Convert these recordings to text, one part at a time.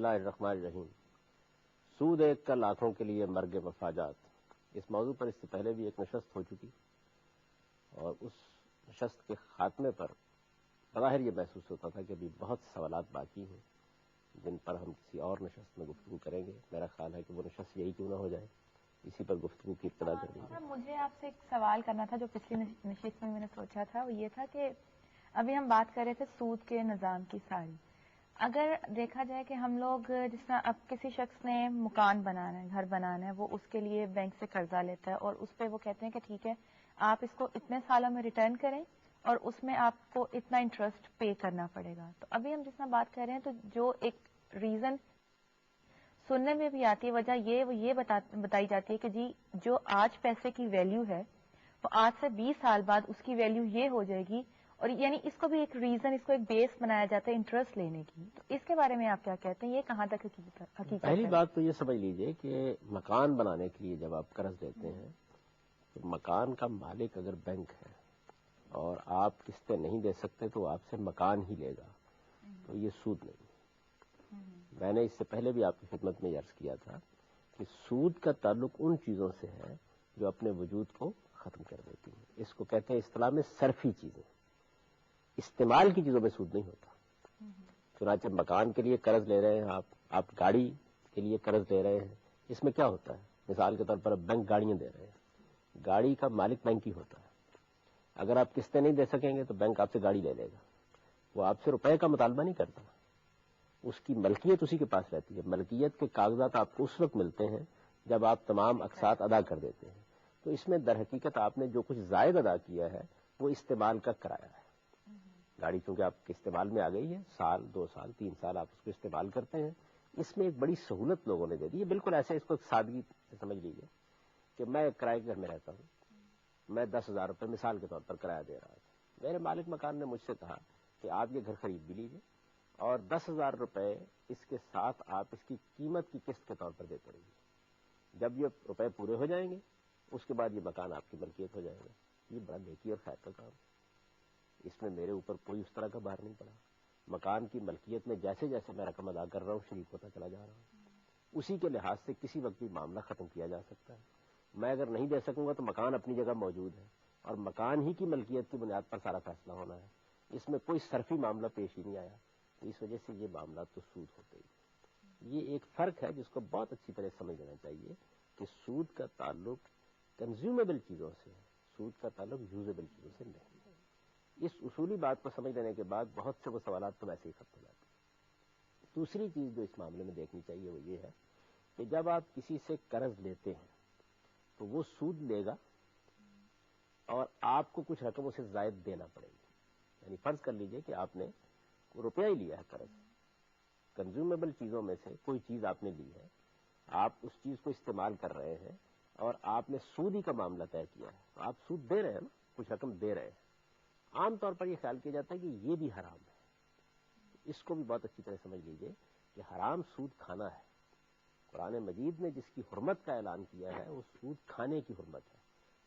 اللہ الرحمن الرحیم۔ سود ایک کا لاکھوں کے لیے مرگ مفاجات، اس موضوع پر اس سے پہلے بھی ایک نشست ہو چکی اور اس نشست کے خاتمے پر بظاہر یہ محسوس ہوتا تھا کہ ابھی بہت سوالات باقی ہیں جن پر ہم کسی اور نشست میں گفتگو کریں گے۔ میرا خیال ہے کہ وہ نشست یہی کیوں نہ ہو جائے، اسی پر گفتگو کی ابتدا کر دیں گے۔ مجھے آپ سے ایک سوال کرنا تھا جو پچھلی نشست میں نے سوچا تھا، وہ یہ تھا کہ ابھی ہم بات کر رہے تھے سود کے نظام کی ساری۔ اگر دیکھا جائے کہ ہم لوگ جس طرح اب کسی شخص نے مکان بنانا ہے، گھر بنانا ہے، وہ اس کے لیے بینک سے قرضہ لیتا ہے اور اس پہ وہ کہتے ہیں کہ ٹھیک ہے آپ اس کو اتنے سالوں میں ریٹرن کریں اور اس میں آپ کو اتنا انٹرسٹ پے کرنا پڑے گا۔ تو ابھی ہم جس طرح بات کر رہے ہیں تو جو ایک ریزن سننے میں بھی آتی ہے، وجہ یہ بتائی جاتی ہے کہ جی جو آج پیسے کی ویلیو ہے وہ آج سے 20 سال بعد اس کی ویلیو یہ ہو جائے گی، اور یعنی اس کو بھی ایک ریزن، اس کو ایک بیس بنایا جاتا ہے انٹرسٹ لینے کی۔ تو اس کے بارے میں آپ کیا کہتے ہیں، یہ کہاں تک حقیقت ہے؟ پہلی بات تو یہ سمجھ لیجئے کہ مکان بنانے کے لیے جب آپ قرض لیتے ہیں تو مکان کا مالک اگر بینک ہے اور آپ قسطیں نہیں دے سکتے تو آپ سے مکان ہی لے گا، تو یہ سود نہیں۔ میں نے اس سے پہلے بھی آپ کی خدمت میں عرض کیا تھا کہ سود کا تعلق ان چیزوں سے ہے جو اپنے وجود کو ختم کر دیتی ہیں۔ اس کو کہتے ہیں اصطلاح میں صرفی چیزیں، استعمال کی چیزوں میں سود نہیں ہوتا۔ چنانچہ مکان کے لیے قرض لے رہے ہیں آپ گاڑی کے لیے قرض لے رہے ہیں، اس میں کیا ہوتا ہے؟ مثال کے طور پر بینک گاڑیاں دے رہے ہیں، گاڑی کا مالک بینک ہی ہوتا ہے۔ اگر آپ قسطیں نہیں دے سکیں گے تو بینک آپ سے گاڑی لے لے گا، وہ آپ سے روپے کا مطالبہ نہیں کرتا، اس کی ملکیت اسی کے پاس رہتی ہے۔ ملکیت کے کاغذات آپ کو اس وقت ملتے ہیں جب آپ تمام اقساط ادا کر دیتے ہیں، تو اس میں در حقیقت آپ نے جو کچھ زائد ادا کیا ہے وہ استعمال کا کرایہ ہے۔ گاڑی چونکہ آپ کے استعمال میں آ گئی ہے، سال 2 سال 3 سال آپ اس کو استعمال کرتے ہیں، اس میں ایک بڑی سہولت لوگوں نے دے دی ہے۔ بالکل ایسے اس کو سادگی سے سمجھ لیجیے کہ میں ایک کرائے کے گھر میں رہتا ہوں، میں 10,000 روپے مثال کے طور پر کرایہ دے رہا تھا۔ میرے مالک مکان نے مجھ سے کہا کہ آپ یہ گھر خرید بھی لیجیے اور 10,000 روپے اس کے ساتھ آپ اس کی قیمت کی قسط کے طور پر دیتے رہیے، جب یہ روپے پورے ہو جائیں گے اس کے بعد یہ مکان آپ کی ملکیت ہو جائے گا۔ یہ بڑا نیکی اور خیر کا کام، اس میں میرے اوپر کوئی اس طرح کا بار نہیں پڑا۔ مکان کی ملکیت میں جیسے جیسے میں رقم ادا کر رہا ہوں شریک ہوتا چلا جا رہا ہوں، اسی کے لحاظ سے کسی وقت بھی معاملہ ختم کیا جا سکتا ہے۔ میں اگر نہیں دے سکوں گا تو مکان اپنی جگہ موجود ہے اور مکان ہی کی ملکیت کی بنیاد پر سارا فیصلہ ہونا ہے، اس میں کوئی صرفی معاملہ پیش ہی نہیں آیا، تو اس وجہ سے یہ معاملات تو سود ہوتے ہی۔ یہ ایک فرق ہے جس کو بہت اچھی طرح سمجھ لینا چاہیے کہ سود کا تعلق کنزیومیبل چیزوں سے ہے، سود کا تعلق یوزیبل چیزوں سے نہیں ہے۔ اس اصولی بات کو سمجھ لینے کے بعد بہت سے وہ سوالات تو ویسے ہی ختم ہو جاتے ہیں۔ دوسری چیز جو اس معاملے میں دیکھنی چاہیے وہ یہ ہے کہ جب آپ کسی سے قرض لیتے ہیں تو وہ سود لے گا اور آپ کو کچھ رقم اسے زائد دینا پڑے گی۔ یعنی فرض کر لیجئے کہ آپ نے روپیہ ہی لیا ہے قرض، کنزیومیبل چیزوں میں سے کوئی چیز آپ نے لی ہے، آپ اس چیز کو استعمال کر رہے ہیں اور آپ نے سودی کا معاملہ طے کیا ہے، تو آپ سود دے رہے ہیں نا، کچھ رقم دے رہے ہیں۔ عام طور پر یہ خیال کیا جاتا ہے کہ یہ بھی حرام ہے، اس کو بھی بہت اچھی طرح سمجھ لیجئے کہ حرام سود کھانا ہے۔ قرآن مجید نے جس کی حرمت کا اعلان کیا ہے وہ سود کھانے کی حرمت ہے۔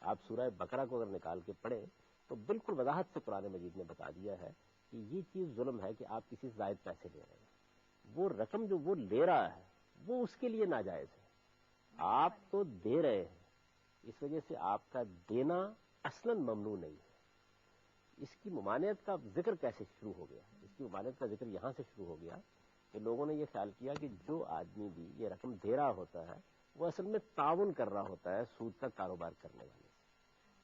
آپ سورہ بقرہ کو اگر نکال کے پڑھیں تو بالکل وضاحت سے قرآن مجید نے بتا دیا ہے کہ یہ چیز ظلم ہے کہ آپ کسی زائد پیسے لے رہے ہیں، وہ رقم جو وہ لے رہا ہے وہ اس کے لیے ناجائز ہے، آپ تو دے رہے ہیں، اس وجہ سے آپ کا دینا اصلاً ممنوع نہیں ہے۔ اس کی ممانعت کا ذکر کیسے شروع ہو گیا؟ اس کی ممانعت کا ذکر یہاں سے شروع ہو گیا کہ لوگوں نے یہ خیال کیا کہ جو آدمی بھی یہ رقم دے رہا ہوتا ہے وہ اصل میں تعاون کر رہا ہوتا ہے سود کا کاروبار کرنے والے سے،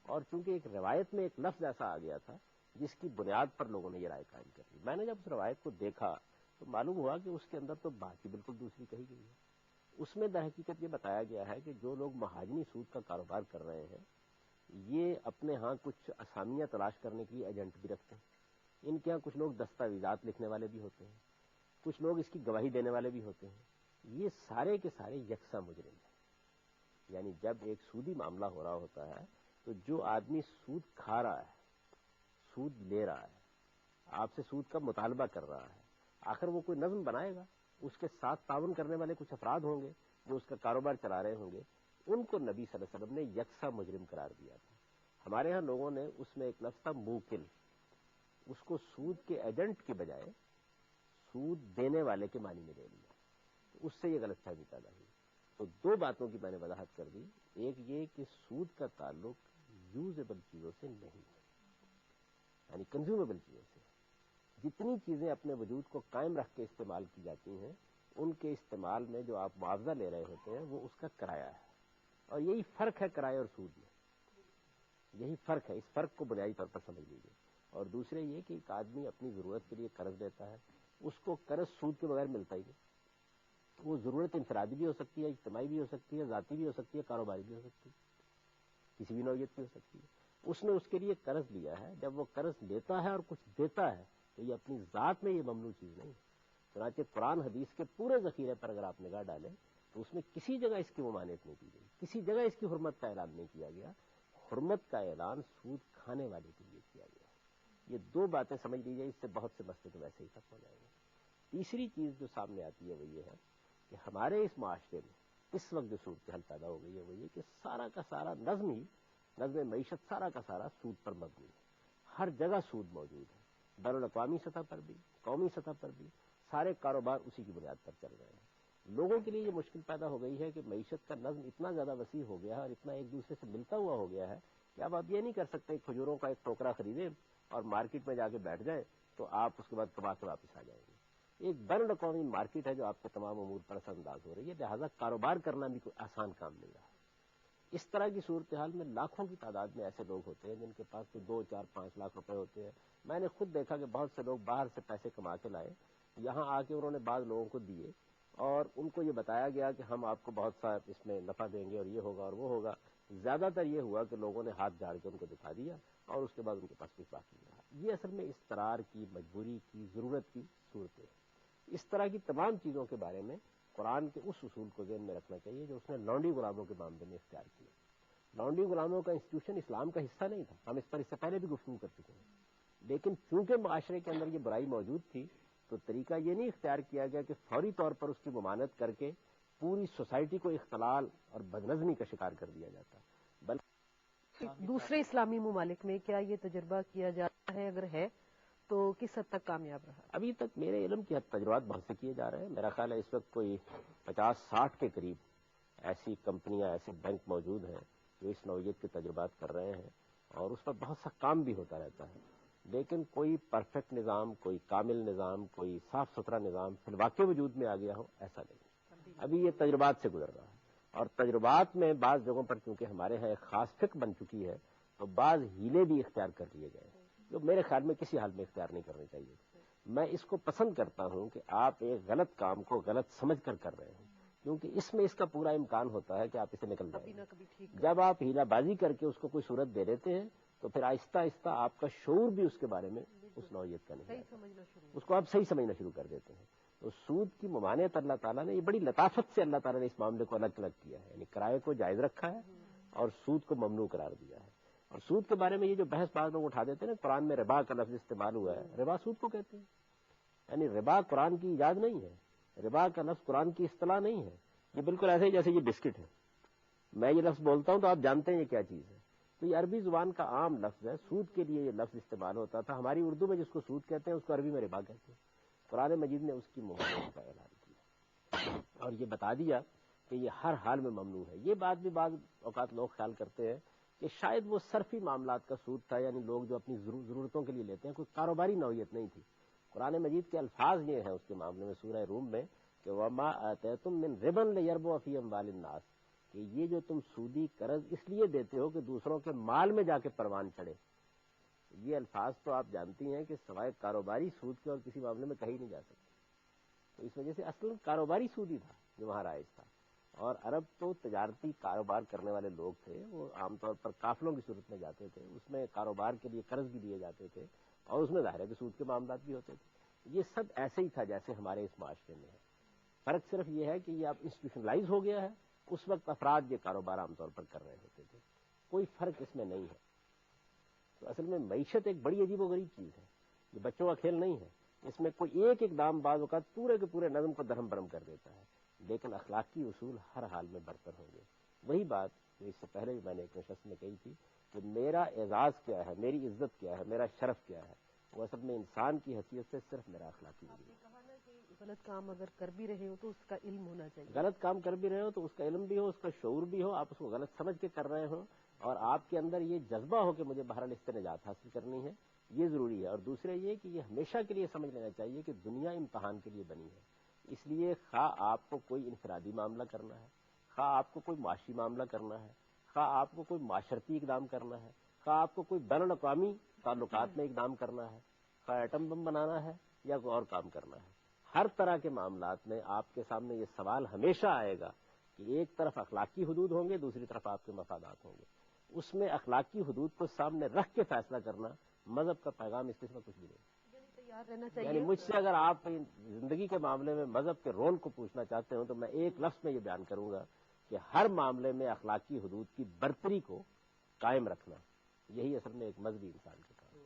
اور چونکہ ایک روایت میں ایک لفظ ایسا آ گیا تھا جس کی بنیاد پر لوگوں نے یہ رائے قائم کر لی۔ میں نے جب اس روایت کو دیکھا تو معلوم ہوا کہ اس کے اندر تو بات ہی بالکل دوسری کہی گئی ہے۔ اس میں در حقیقت یہ بتایا گیا ہے کہ جو لوگ مہاجنی سود کا کاروبار کر رہے ہیں یہ اپنے ہاں کچھ اسامیاں تلاش کرنے کے لیے ایجنٹ بھی رکھتے ہیں، ان کے ہاں کچھ لوگ دستاویزات لکھنے والے بھی ہوتے ہیں، کچھ لوگ اس کی گواہی دینے والے بھی ہوتے ہیں، یہ سارے کے سارے یکساں مجرم ہیں۔ یعنی جب ایک سودی معاملہ ہو رہا ہوتا ہے تو جو آدمی سود کھا رہا ہے، سود لے رہا ہے، آپ سے سود کا مطالبہ کر رہا ہے، آخر وہ کوئی نظم بنائے گا، اس کے ساتھ تعاون کرنے والے کچھ افراد ہوں گے جو اس کا کاروبار چلا رہے ہوں گے، ان کو نبی صلی اللہ علیہ وسلم نے یکساں مجرم قرار دیا تھا۔ ہمارے ہاں لوگوں نے اس میں ایک لفظ تھا موکل، اس کو سود کے ایجنٹ کے بجائے سود دینے والے کے معنی میں لے لیا۔ اس سے یہ غلط فہمی پیدا ہوئی. تو دو باتوں کی میں نے وضاحت کر دی. ایک یہ کہ سود کا تعلق یوزیبل چیزوں سے نہیں ہے, یعنی کنزیومیبل چیزوں سے. جتنی چیزیں اپنے وجود کو قائم رکھ کے استعمال کی جاتی ہیں, ان کے استعمال میں جو آپ معاوضہ لے رہے ہوتے ہیں وہ اس کا کرایہ ہے. اور یہی فرق ہے کرایہ اور سود میں, یہی فرق ہے. اس فرق کو بنیادی طور پر سمجھ لیجیے. اور دوسرے یہ کہ ایک آدمی اپنی ضرورت کے لیے قرض لیتا ہے, اس کو قرض سود کے بغیر ملتا ہی نہیں. وہ ضرورت انفرادی بھی ہو سکتی ہے, اجتماعی بھی ہو سکتی ہے, ذاتی بھی ہو سکتی ہے, کاروباری بھی ہو سکتی ہے, کسی بھی نوعیت کی ہو سکتی ہے. اس نے اس کے لیے قرض لیا ہے. جب وہ قرض لیتا ہے اور کچھ دیتا ہے تو یہ اپنی ذات میں یہ ممنوع چیز نہیں ہے. چنانچہ قرآن حدیث کے پورے ذخیرے پر اگر آپ نگاہ ڈالیں تو اس میں کسی جگہ اس کی ممانعت نہیں کی گئی, کسی جگہ اس کی حرمت کا اعلان نہیں کیا گیا. حرمت کا اعلان سود کھانے والے کے لیے کیا گیا. یہ دو باتیں سمجھ لیجیے, اس سے بہت سے مسئلے تو ویسے ہی ختم ہو جائیں گے. تیسری چیز جو سامنے آتی ہے وہ یہ ہے کہ ہمارے اس معاشرے میں اس وقت جو صورتحال پیدا ہو گئی ہے وہ یہ کہ سارا کا سارا نظم معیشت سارا کا سارا سود پر مبنی ہے. ہر جگہ سود موجود ہے, بین الاقوامی سطح پر بھی, قومی سطح پر بھی. سارے کاروبار اسی کی بنیاد پر چل رہے ہیں. لوگوں کے لیے یہ مشکل پیدا ہو گئی ہے کہ معیشت کا نظم اتنا زیادہ وسیع ہو گیا ہے اور اتنا ایک دوسرے سے ملتا ہوا ہو گیا ہے کہ اب آپ یہ نہیں کر سکتے کھجوروں کا ایک ٹوکرا خریدیں اور مارکیٹ میں جا کے بیٹھ جائیں تو آپ اس کے بعد کما کے واپس آ جائیں گے. ایک بین الاقوامی مارکیٹ ہے جو آپ کے تمام امور پر اثر انداز ہو رہی ہے, لہٰذا کاروبار کرنا بھی کوئی آسان کام نہیں رہا. اس طرح کی صورتحال میں لاکھوں کی تعداد میں ایسے لوگ ہوتے ہیں جن کے پاس تو 2, 4, 5 لاکھ روپے ہوتے ہیں. میں نے خود دیکھا کہ بہت سے لوگ باہر سے پیسے کما کے لائے, یہاں آ کے انہوں نے بعض لوگوں کو دیے اور ان کو یہ بتایا گیا کہ ہم آپ کو بہت سا اس میں نفع دیں گے اور یہ ہوگا اور وہ ہوگا. زیادہ تر یہ ہوا کہ لوگوں نے ہاتھ جھاڑ کے ان کو دکھا دیا اور اس کے بعد ان کے پاس کچھ باقی نہیں رہا. یہ اصل میں اضطرار کی, مجبوری کی, ضرورت کی صورتیں. اس طرح کی تمام چیزوں کے بارے میں قرآن کے اس اصول کو ذہن میں رکھنا چاہیے جو اس نے لونڈی غلاموں کے معاملے میں اختیار کیا. لونڈی غلاموں کا انسٹیٹیوشن اسلام کا حصہ نہیں تھا, ہم اس پر اس سے پہلے بھی گفتگو کر چکے ہیں. لیکن چونکہ معاشرے کے اندر یہ برائی موجود تھی تو طریقہ یہ نہیں اختیار کیا گیا کہ فوری طور پر اس کی ممانعت کر کے پوری سوسائٹی کو اختلال اور بدنظمی کا شکار کر دیا جاتا, بلکہ دوسرے اسلامی ممالک میں کیا یہ تجربہ کیا جاتا ہے؟ اگر ہے تو کس حد تک کامیاب رہا؟ ابھی تک میرے علم کے تجربات بہت سے کیے جا رہے ہیں. میرا خیال ہے اس وقت کوئی 50-60 کے قریب ایسی کمپنیاں, ایسے بینک موجود ہیں جو اس نوعیت کے تجربات کر رہے ہیں اور اس پر بہت سا کام بھی ہوتا رہتا ہے. لیکن کوئی پرفیکٹ نظام, کوئی کامل نظام, کوئی صاف ستھرا نظام فی الواقع وجود میں آ گیا ہو, ایسا نہیں. ابھی یہ تجربات سے گزر رہا ہے اور تجربات میں بعض جگہوں پر چونکہ ہمارے ہاں ایک خاص فکر بن چکی ہے تو بعض ہیلے بھی اختیار کر لیے گئے ہیں جو میرے خیال میں کسی حال میں اختیار نہیں کرنے چاہیے. میں اس کو پسند کرتا ہوں کہ آپ ایک غلط کام کو غلط سمجھ کر رہے ہیں, کیونکہ اس میں اس کا پورا امکان ہوتا ہے کہ آپ اسے نکل جائیں گے. جب آپ ہیلا بازی کر کے اس کو کوئی صورت دے دیتے ہیں تو پھر آہستہ آہستہ آپ کا شعور بھی اس کے بارے میں اس نوعیت کا نہیں آتا, اس کو آپ صحیح سمجھنا شروع کر دیتے ہیں. تو سود کی ممانعت اللہ تعالیٰ نے, یہ بڑی لطافت سے اللہ تعالیٰ نے اس معاملے کو الگ الگ کیا ہے, یعنی کرائے کو جائز رکھا ہے اور سود کو ممنوع قرار دیا ہے. اور سود کے بارے میں یہ جو بحث بعض لوگ اٹھا دیتے ہیں نا, قرآن میں ربا کا لفظ استعمال ہوا ہے, ربا سود کو کہتے ہیں. یعنی ربا قرآن کی ایجاد نہیں ہے, ربا کا لفظ قرآن کی اصطلاح نہیں ہے. یہ بالکل ایسے ہی جیسے یہ بسکٹ ہے, میں یہ لفظ بولتا ہوں تو آپ جانتے ہیں یہ کیا چیز ہے. تو یہ عربی زبان کا عام لفظ ہے, سود کے لیے یہ لفظ استعمال ہوتا تھا. ہماری اردو میں جس کو سود کہتے ہیں اس کو عربی میں ربا کہتے ہیں. قرآن مجید نے اس کی ممانعت کا اعلان کیا اور یہ بتا دیا کہ یہ ہر حال میں ممنوع ہے. یہ بات بھی بعض اوقات لوگ خیال کرتے ہیں کہ شاید وہ صرفی معاملات کا سود تھا, یعنی لوگ جو اپنی ضرورتوں کے لیے لیتے ہیں, کوئی کاروباری نوعیت نہیں تھی. قرآن مجید کے الفاظ یہ ہیں اس کے معاملے میں سورہ روم میں کہ وما آتیتم من ربا لیربو فی اموال الناس, کہ یہ جو تم سودی قرض اس لیے دیتے ہو کہ دوسروں کے مال میں جا کے پروان چڑھے. یہ الفاظ تو آپ جانتی ہیں کہ سوائے کاروباری سود کے اور کسی معاملے میں کہیں نہیں جا سکتے. تو اس وجہ سے اصل کاروباری سود ہی تھا جو وہاں رائج تھا. اور عرب تو تجارتی کاروبار کرنے والے لوگ تھے, وہ عام طور پر قافلوں کی صورت میں جاتے تھے, اس میں کاروبار کے لیے قرض بھی دیے جاتے تھے اور اس میں ظاہر ہے کہ سود کے معاملات بھی ہوتے تھے. یہ سب ایسے ہی تھا جیسے ہمارے اس معاشرے میں ہے. فرق صرف یہ ہے کہ یہ اب انسٹیٹیوشنلائز ہو گیا ہے, اس وقت افراد یہ کاروبار عام طور پر کر رہے ہوتے تھے. کوئی فرق اس میں نہیں ہے. تو اصل میں معیشت ایک بڑی عجیب و غریب چیز ہے, یہ بچوں کا کھیل نہیں ہے. اس میں کوئی ایک اقدام بعض اوقات پورے کے پورے نظم کو درہم برہم کر دیتا ہے, لیکن اخلاقی اصول ہر حال میں برتر ہوں گے. وہی بات جو اس سے پہلے بھی میں نے ایک نشست میں کہی تھی کہ میرا اعزاز کیا ہے, میری عزت کیا ہے, میرا شرف کیا ہے, وہ اصل میں انسان کی حیثیت سے صرف میرا اخلاقی ہے. غلط کام اگر کر بھی رہے ہو تو اس کا علم ہونا چاہیے. غلط کام کر بھی رہے ہو تو اس کا علم بھی ہو، اس کا شعور بھی ہو، آپ اس کو غلط سمجھ کے کر رہے ہو، اور آپ کے اندر یہ جذبہ ہو کہ مجھے بہرحال اس سے نجات حاصل کرنی ہے، یہ ضروری ہے. اور دوسرے یہ کہ یہ ہمیشہ کے لیے سمجھ لینا چاہیے کہ دنیا امتحان کے لیے بنی ہے. اس لیے خواہ آپ کو کوئی انفرادی معاملہ کرنا ہے، خواہ آپ کو کوئی معاشی معاملہ کرنا ہے، خواہ آپ کو کوئی معاشرتی اقدام کرنا ہے، خواہ آپ کو کوئی بین الاقوامی تعلقات میں اقدام کرنا ہے، خواہ ایٹم بم بنانا ہے یا کوئی اور کام کرنا ہے، ہر طرح کے معاملات میں آپ کے سامنے یہ سوال ہمیشہ آئے گا کہ ایک طرف اخلاقی حدود ہوں گے، دوسری طرف آپ کے مفادات ہوں گے. اس میں اخلاقی حدود کو سامنے رکھ کے فیصلہ کرنا مذہب کا پیغام اس قسم کچھ بھی نہیں. تیار رہنا یعنی چاہیے. مجھ سے اگر آپ زندگی کے معاملے میں مذہب کے رول کو پوچھنا چاہتے ہو تو میں ایک لفظ میں یہ بیان کروں گا کہ ہر معاملے میں اخلاقی حدود کی برتری کو قائم رکھنا، یہی اصل میں ایک مذہبی انسان کا کام ہے.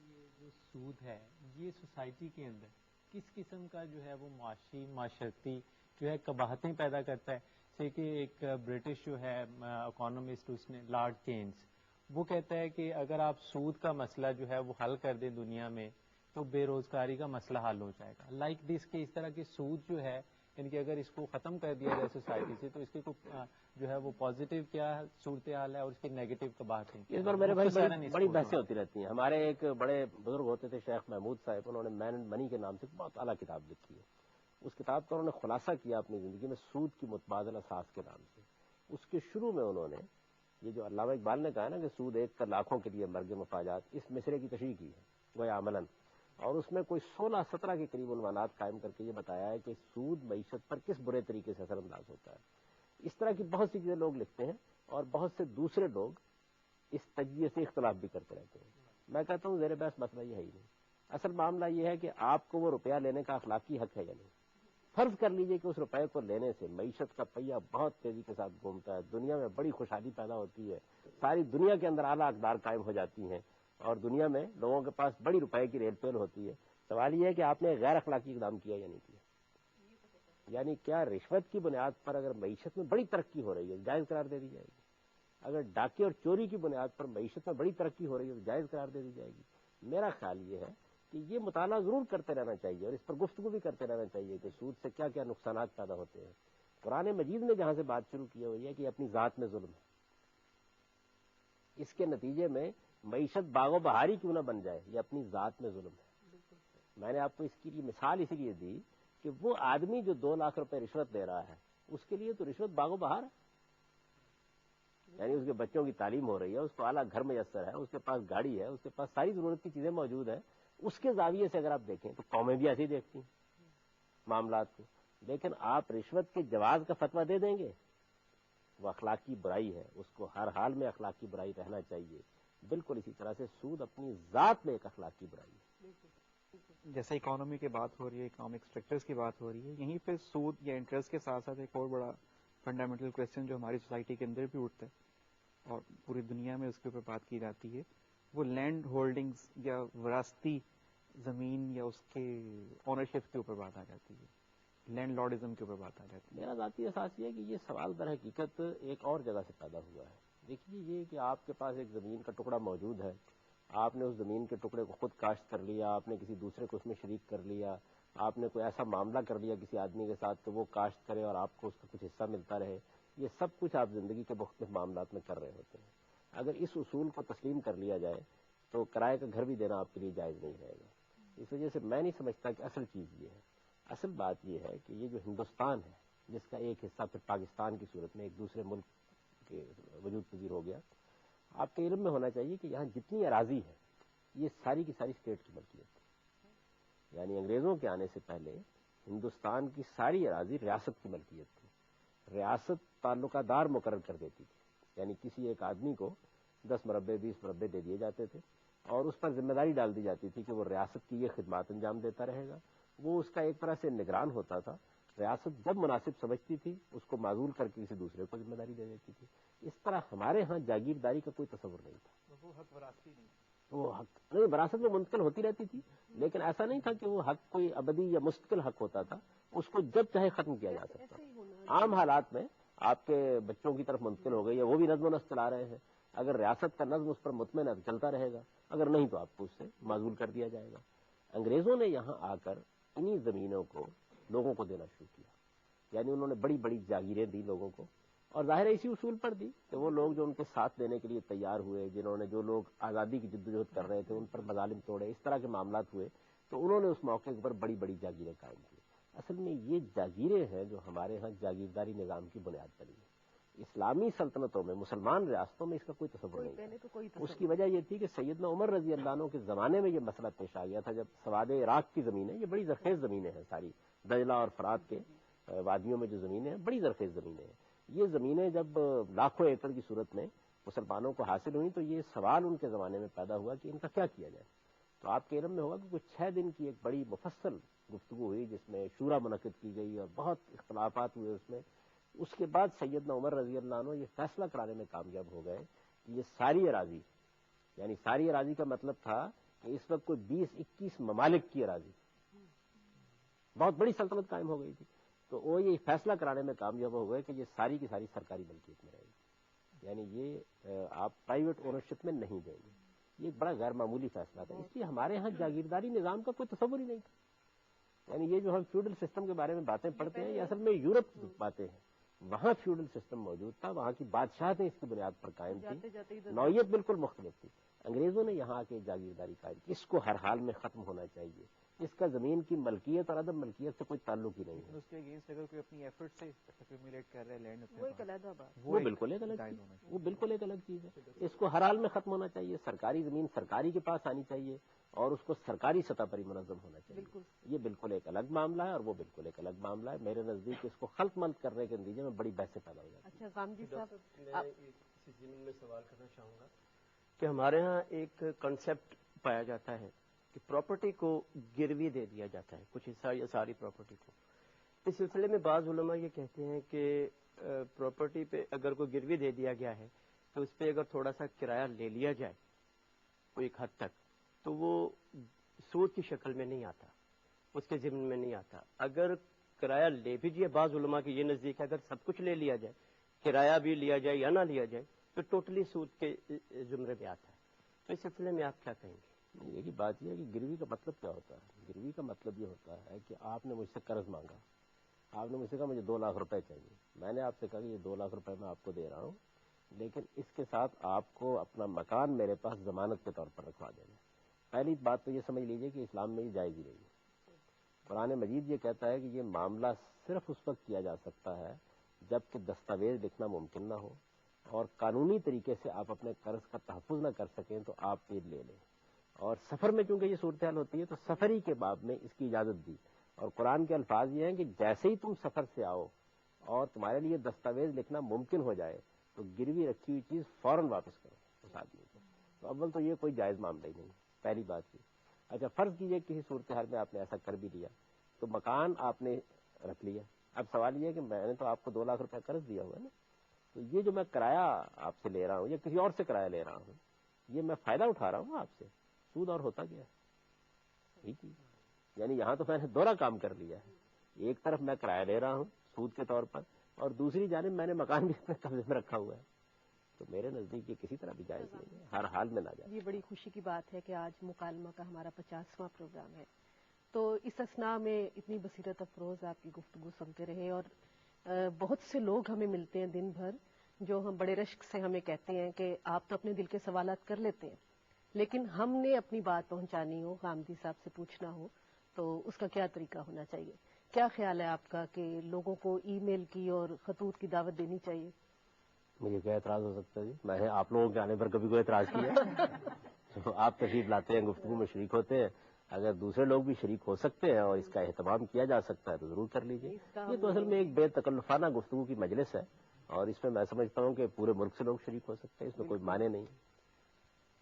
یہ جو سود ہے یہ سوسائٹی کے اندر کس قسم کا جو ہے وہ معاشرتی جو ہے قباحتیں پیدا کرتا ہے؟ جیسے کہ ایک برٹش جو ہے اکانومسٹ، اس نے لارڈ کینز، وہ کہتا ہے کہ اگر آپ سود کا مسئلہ جو ہے وہ حل کر دیں دنیا میں تو بے روزگاری کا مسئلہ حل ہو جائے گا. لائک دس کہ اس طرح کی سود جو ہے یعنی کہ اگر اس کو ختم کر دیا جائے سوسائٹی سے تو اس کی جو ہے وہ پازیٹیو کیا صورتحال ہے اور اس کی نیگیٹو قباحتیں. اس بار میرے بھائی بڑی بحثیں ہوتی رہتی ہیں. ہمارے ایک بڑے بزرگ ہوتے تھے شیخ محمود صاحب، انہوں نے مین اینڈ منی کے نام سے بہت اعلیٰ کتاب لکھی ہے. اس کتاب کا انہوں نے خلاصہ کیا اپنی زندگی میں سود کی متبادل اساس کے نام سے. اس کے شروع میں انہوں نے یہ جو علامہ اقبال نے کہا نا کہ سود ایک کا لاکھوں کے لیے مرگ مفاجات، اس مصرے کی تشریح کی ہے گویا عملاً، اور اس میں کوئی 16-17 کے قریب عنوانات قائم کر کے یہ بتایا ہے کہ سود معیشت پر کس برے طریقے سے اثر انداز ہوتا ہے. اس طرح کی بہت سی چیزیں لوگ لکھتے ہیں اور بہت سے دوسرے لوگ اس تجزیے سے اختلاف بھی کرتے رہتے ہیں. میں کہتا ہوں زیر بحث مسئلہ یہ ہے ہی نہیں. اصل معاملہ یہ ہے کہ آپ کو وہ روپیہ لینے کا اخلاقی حق ہے یا نہیں. فرض کر لیجئے کہ اس روپے کو لینے سے معیشت کا پہیہ بہت تیزی کے ساتھ گھومتا ہے، دنیا میں بڑی خوشحالی پیدا ہوتی ہے، ساری دنیا کے اندر اعلیٰ اقدار قائم ہو جاتی ہیں اور دنیا میں لوگوں کے پاس بڑی روپے کی ریل پیل ہوتی ہے. سوال یہ ہے کہ آپ نے غیر اخلاقی اقدام کیا یا نہیں کیا. یعنی کیا رشوت کی بنیاد پر اگر معیشت میں بڑی ترقی ہو رہی ہے جائز قرار دے دی جائے گی؟ اگر ڈاکے اور چوری کی بنیاد پر معیشت میں بڑی ترقی ہو رہی ہے تو جائز قرار دے دی جائے گی؟ میرا خیال یہ ہے کہ یہ مطالعہ ضرور کرتے رہنا چاہیے اور اس پر گفتگو بھی کرتے رہنا چاہیے کہ سود سے کیا کیا نقصانات پیدا ہوتے ہیں. قرآن مجید نے جہاں سے بات شروع کی ہوئی ہے کہ اپنی ذات میں ظلم ہے، اس کے نتیجے میں معیشت باغ و بہاری کیوں نہ بن جائے، یہ اپنی ذات میں ظلم ہے. میں نے آپ کو اس کی مثال اسی لیے دی کہ وہ آدمی جو 2 لاکھ روپے رشوت دے رہا ہے اس کے لیے تو رشوت باغ و بہار ہے. یعنی اس کے بچوں کی تعلیم ہو رہی ہے، اس کو اعلیٰ گھر میسر ہے، اس کے پاس گاڑی ہے، اس کے پاس ساری ضرورت کی چیزیں موجود ہیں. اس کے زاویے سے اگر آپ دیکھیں تو قومیں بھی ایسے ہی دیکھتی ہیں معاملات کو. لیکن آپ رشوت کے جواز کا فتویٰ دے دیں گے، وہ اخلاقی برائی ہے، اس کو ہر حال میں اخلاقی برائی رہنا چاہیے. بالکل اسی طرح سے سود اپنی ذات میں ایک اخلاقی برائی ہے. جیسے اکانومی کی بات ہو رہی ہے، اکنامک اسٹرکچرز کی بات ہو رہی ہے، یہیں پہ سود یا انٹرسٹ کے ساتھ ساتھ ایک اور بڑا فنڈامنٹل کویسچن جو ہماری سوسائٹی کے اندر بھی اٹھتا ہے اور پوری دنیا میں اس کے اوپر بات کی جاتی ہے، وہ لینڈ ہولڈنگز یا وراثتی زمین یا اس کے اونرشپ کے اوپر بات آ جاتی ہے، لینڈ لارڈزم کے اوپر بات آ جاتی ہے. میرا ذاتی احساس یہ ہے کہ یہ سوال در حقیقت ایک اور جگہ سے پیدا ہوا ہے. دیکھیے یہ کہ آپ کے پاس ایک زمین کا ٹکڑا موجود ہے، آپ نے اس زمین کے ٹکڑے کو خود کاشت کر لیا، آپ نے کسی دوسرے کو اس میں شریک کر لیا، آپ نے کوئی ایسا معاملہ کر لیا کسی آدمی کے ساتھ کہ وہ کاشت کرے اور آپ کو اس کا کچھ حصہ ملتا رہے. یہ سب کچھ آپ زندگی کے مختلف معاملات میں کر رہے ہوتے ہیں. اگر اس اصول کو تسلیم کر لیا جائے تو کرائے کا گھر بھی دینا آپ کے لیے جائز نہیں رہے گا. اس وجہ سے میں نہیں سمجھتا کہ اصل چیز یہ ہے. اصل بات یہ ہے کہ یہ جو ہندوستان ہے جس کا ایک حصہ پھر پاکستان کی صورت میں ایک دوسرے ملک کے وجود پذیر ہو گیا، آپ کے علم میں ہونا چاہیے کہ یہاں جتنی اراضی ہے یہ ساری کی ساری اسٹیٹ کی ملکیت تھی. یعنی انگریزوں کے آنے سے پہلے ہندوستان کی ساری اراضی ریاست کی ملکیت تھی. ریاست تعلقہ دار مقرر کر دیتی تھی، یعنی کسی ایک آدمی کو 10 مربع 20 مربع دے دیے جاتے تھے اور اس پر ذمہ داری ڈال دی جاتی تھی کہ وہ ریاست کی یہ خدمات انجام دیتا رہے گا. وہ اس کا ایک طرح سے نگران ہوتا تھا. ریاست جب مناسب سمجھتی تھی اس کو معزول کر کے کسی دوسرے کو ذمہ داری دے دیتی تھی. اس طرح ہمارے ہاں جاگیرداری کا کوئی تصور نہیں تھا. وہ حق وراثتی نہیں، وہ حق نہیں، وراثت میں منتقل ہوتی رہتی تھی، لیکن ایسا نہیں تھا کہ وہ حق کوئی ابدی یا مستقل حق ہوتا تھا. اس کو جب چاہے ختم کیا جا سکتا. عام حالات میں آپ کے بچوں کی طرف منتقل ہو گئی یا وہ بھی نظم و نسق چلا رہے ہیں، اگر ریاست کا نظم اس پر مطمئن ہے تو چلتا رہے گا، اگر نہیں تو آپ کو اس سے معزول کر دیا جائے گا. انگریزوں نے یہاں آ کر انہی زمینوں کو لوگوں کو دینا شروع کیا. یعنی انہوں نے بڑی بڑی جاگیریں دی لوگوں کو, اور ظاہر ہے اسی اصول پر دی کہ وہ لوگ جو ان کے ساتھ دینے کے لیے تیار ہوئے, جو لوگ آزادی کی جدوجہد کر رہے تھے, ان پر مظالم توڑے, اس طرح کے معاملات ہوئے, تو انہوں نے اس موقع پر بڑی بڑی جاگیریں قائم کی. اصل میں یہ جاگیریں ہیں جو ہمارے ہاں جاگیرداری نظام کی بنیاد بنی ہے. اسلامی سلطنتوں میں, مسلمان ریاستوں میں اس کا کوئی تصور نہیں تھا. اس کی وجہ یہ تھی کہ سیدنا عمر رضی اللہ عنہ کے زمانے میں یہ مسئلہ پیش آ گیا تھا, جب سواد عراق کی زمینیں, یہ بڑی زرخیز زمینیں ہیں ساری, دجلہ اور فرات کے وادیوں میں جو زمینیں ہیں بڑی زرخیز زمینیں ہیں, یہ زمینیں جب لاکھوں ایکڑ کی صورت میں مسلمانوں کو حاصل ہوئیں تو یہ سوال ان کے زمانے میں پیدا ہوا کہ ان کا کیا کیا جائے. تو آپ کے علم میں ہوگا کہ کچھ 6 دن کی ایک بڑی مفصل گفتگو ہوئی جس میں شورا منعقد کی گئی اور بہت اختلافات ہوئے اس میں. اس کے بعد سیدنا عمر رضی اللہ عنہ یہ فیصلہ کرانے میں کامیاب ہو گئے کہ یہ ساری اراضی, یعنی ساری اراضی کا مطلب تھا کہ اس وقت کوئی 20-21 ممالک کی اراضی, بہت بڑی سلطنت قائم ہو گئی تھی, تو وہ یہ فیصلہ کرانے میں کامیاب ہو گئے کہ یہ ساری کی ساری سرکاری ملکیت میں رہے گی, یعنی یہ آپ پرائیویٹ اونرشپ میں نہیں دیں گے. یہ ایک بڑا غیر معمولی فیصلہ تھا. اس لیے ہمارے ہاں جاگیرداری نظام کا کوئی تصور ہی نہیں تھا. یعنی یہ جو ہم فیوڈل سسٹم کے بارے میں باتیں پڑھتے ہیں, یہ اصل میں یورپ کی باتیں ہیں. وہاں فیوڈل سسٹم موجود تھا, وہاں کی بادشاہتیں اس کی بنیاد پر قائم تھی, نوعیت بالکل مختلف تھی. انگریزوں نے یہاں کے جاگیرداری قائم کی. اس کو ہر حال میں ختم ہونا چاہیے. اس کا زمین کی ملکیت اور عدم ملکیت سے کوئی تعلق ہی نہیں ہے. اس کے اگینسٹ اگر کوئی اپنی ایفرٹ سے ایکومولیٹ کر رہا ہے لینڈ, وہ ایک علیحدہ بات, وہ بالکل ایک الگ چیز ہے. اس کو ہر حال میں ختم ہونا چاہیے. سرکاری زمین سرکاری کے پاس آنی چاہیے اور اس کو سرکاری سطح پر ہی منظم ہونا چاہیے. یہ بالکل ایک الگ معاملہ ہے اور وہ بالکل ایک الگ معاملہ ہے. میرے نزدیک اس کو خلط ملط کرنے کے نتیجے میں بڑی بحثیں پیدا ہو جاتی ہیں. اچھا غامدی صاحب, میں اسی ضمن میں سوال کرنا چاہوں گا کہ ہمارے ہاں ایک کنسیپٹ پایا جاتا ہے کہ پراپرٹی کو گروی دے دیا جاتا ہے, کچھ حصہ یا ساری پراپرٹی کو. اس سلسلے میں بعض علماء یہ کہتے ہیں کہ پراپرٹی پہ اگر کوئی گروی دے دیا گیا ہے تو اس پہ اگر تھوڑا سا کرایہ لے لیا جائے کوئی ایک حد تک, تو وہ سود کی شکل میں نہیں آتا, اس کے ضمن میں نہیں آتا. اگر کرایہ لے بھی جائے, بعض علماء کی یہ نزدیک ہے اگر سب کچھ لے لیا جائے, کرایہ بھی لیا جائے یا نہ لیا جائے, تو ٹوٹلی سود کے زمرے میں آتا ہے. تو اس سلسلے میں آپ کیا کہیں گے؟ یہ بات یہ ہے کہ گروی کا مطلب کیا ہوتا ہے. گروی کا مطلب یہ ہوتا ہے کہ آپ نے مجھ سے قرض مانگا, آپ نے مجھ سے کہا مجھے 2 لاکھ روپے چاہیے. میں نے آپ سے کہا کہ یہ 2 لاکھ روپے میں آپ کو دے رہا ہوں, لیکن اس کے ساتھ آپ کو اپنا مکان میرے پاس ضمانت کے طور پر رکھوا دینا. پہلی بات تو یہ سمجھ لیجئے کہ اسلام میں یہ جائز ہی نہیں ہے. قرآن مجید یہ کہتا ہے کہ یہ معاملہ صرف اس وقت کیا جا سکتا ہے جب کہ دستاویز لکھنا ممکن نہ ہو اور قانونی طریقے سے آپ اپنے قرض کا تحفظ نہ کر سکیں تو آپ یہ لے لیں. اور سفر میں چونکہ یہ صورتحال ہوتی ہے تو سفری کے باب میں اس کی اجازت دی, اور قرآن کے الفاظ یہ ہیں کہ جیسے ہی تم سفر سے آؤ اور تمہارے لیے دستاویز لکھنا ممکن ہو جائے تو گروی رکھی ہوئی چیز فوراً واپس کرو اس آدمی کو. تو اول تو یہ کوئی جائز معاملہ ہی نہیں, پہلی بات یہ. اچھا فرض کیجئے کسی صورتحال میں آپ نے ایسا کر بھی لیا, تو مکان آپ نے رکھ لیا. اب سوال یہ ہے کہ میں نے تو آپ کو 2 لاکھ روپے قرض دیا ہوا ہے نا, تو یہ جو میں کرایہ آپ سے لے رہا ہوں یا کسی اور سے کرایہ لے رہا ہوں, یہ میں فائدہ اٹھا رہا ہوں آپ سے. سود اور ہوتا کیا ہے؟ ٹھیک ہے, یعنی یہاں تو میں نے دوہرا کام کر لیا ہے. ایک طرف میں کرایہ لے رہا ہوں سود کے طور پر, اور دوسری جانب میں نے مکان بھی اپنے قبضے میں رکھا ہوا ہے. تو میرے نزدیک یہ کسی طرح بھی جائز نہیں ہے, ہر حال میں نہ جائے. یہ بڑی خوشی کی بات ہے کہ آج مکالمہ کا ہمارا 50واں پروگرام ہے, تو اس اثناء میں اتنی بصیرت افروز آپ کی گفتگو سنتے رہے, اور بہت سے لوگ ہمیں ملتے ہیں دن بھر جو ہم بڑے رشک سے ہمیں کہتے ہیں کہ آپ تو اپنے دل کے سوالات کر لیتے ہیں, لیکن ہم نے اپنی بات پہنچانی ہو, غامدی صاحب سے پوچھنا ہو, تو اس کا کیا طریقہ ہونا چاہیے؟ کیا خیال ہے آپ کا کہ لوگوں کو ای میل کی اور خطوط کی دعوت دینی چاہیے؟ مجھے کیا اعتراض ہو سکتا ہے جی؟ میں نے آپ لوگوں کے آنے پر کبھی کوئی اعتراض کیا؟ تو آپ تشریف لاتے ہیں, گفتگو میں شریک ہوتے ہیں, اگر دوسرے لوگ بھی شریک ہو سکتے ہیں اور اس کا اہتمام کیا جا سکتا ہے تو ضرور کر لیجیے. یہ تو اصل میں ایک بے تکلفانہ گفتگو کی مجلس ہے, اور اس میں سمجھتا ہوں کہ پورے ملک سے لوگ شریک ہو سکتے ہیں, اس میں کوئی معنی نہیں.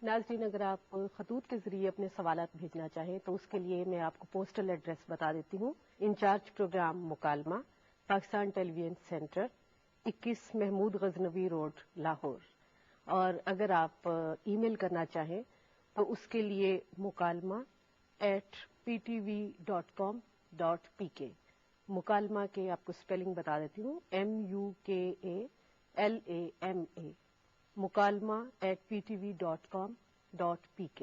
ناظرین, اگر آپ خطوط کے ذریعے اپنے سوالات بھیجنا چاہیں تو اس کے لیے میں آپ کو پوسٹل ایڈریس بتا دیتی ہوں. انچارج پروگرام مکالمہ, Pakistan television centre, 21 Mahmood Ghaznavi road, Lahore. اور اگر آپ ای میل کرنا چاہیں تو اس کے لیے mukalma@ptv.com.pk. مکالمہ کے آپ کو سپیلنگ بتا دیتی ہوں, MUKALAMA, مکالمہ@ptv.com.pk.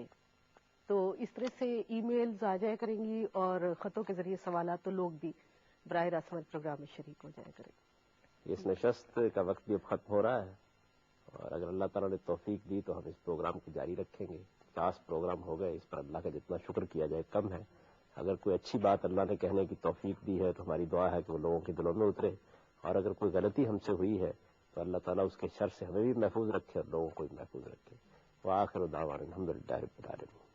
تو اس طرح سے ای میلز آ جایا کریں گی اور خطوں کے ذریعے سوالات تو لوگ بھی براہ راست ہمارے پروگرام میں شریک ہو جایا کریں. اس نشست کا وقت بھی اب ختم ہو رہا ہے اور اگر اللہ تعالیٰ نے توفیق دی تو ہم اس پروگرام کو جاری رکھیں گے. 50 پروگرام ہو گئے, اس پر اللہ کا جتنا شکر کیا جائے کم ہے. اگر کوئی اچھی بات اللہ نے کہنے کی توفیق دی ہے تو ہماری دعا ہے کہ وہ لوگوں کے دلوں میں اترے, اور اگر کوئی غلطی ہم سے ہوئی ہے تو اللہ تعالیٰ اس کے شر سے ہمیں بھی محفوظ رکھے اور لوگوں کو بھی محفوظ رکھے. وآخر دعوانا الحمدللہ رب العالمین.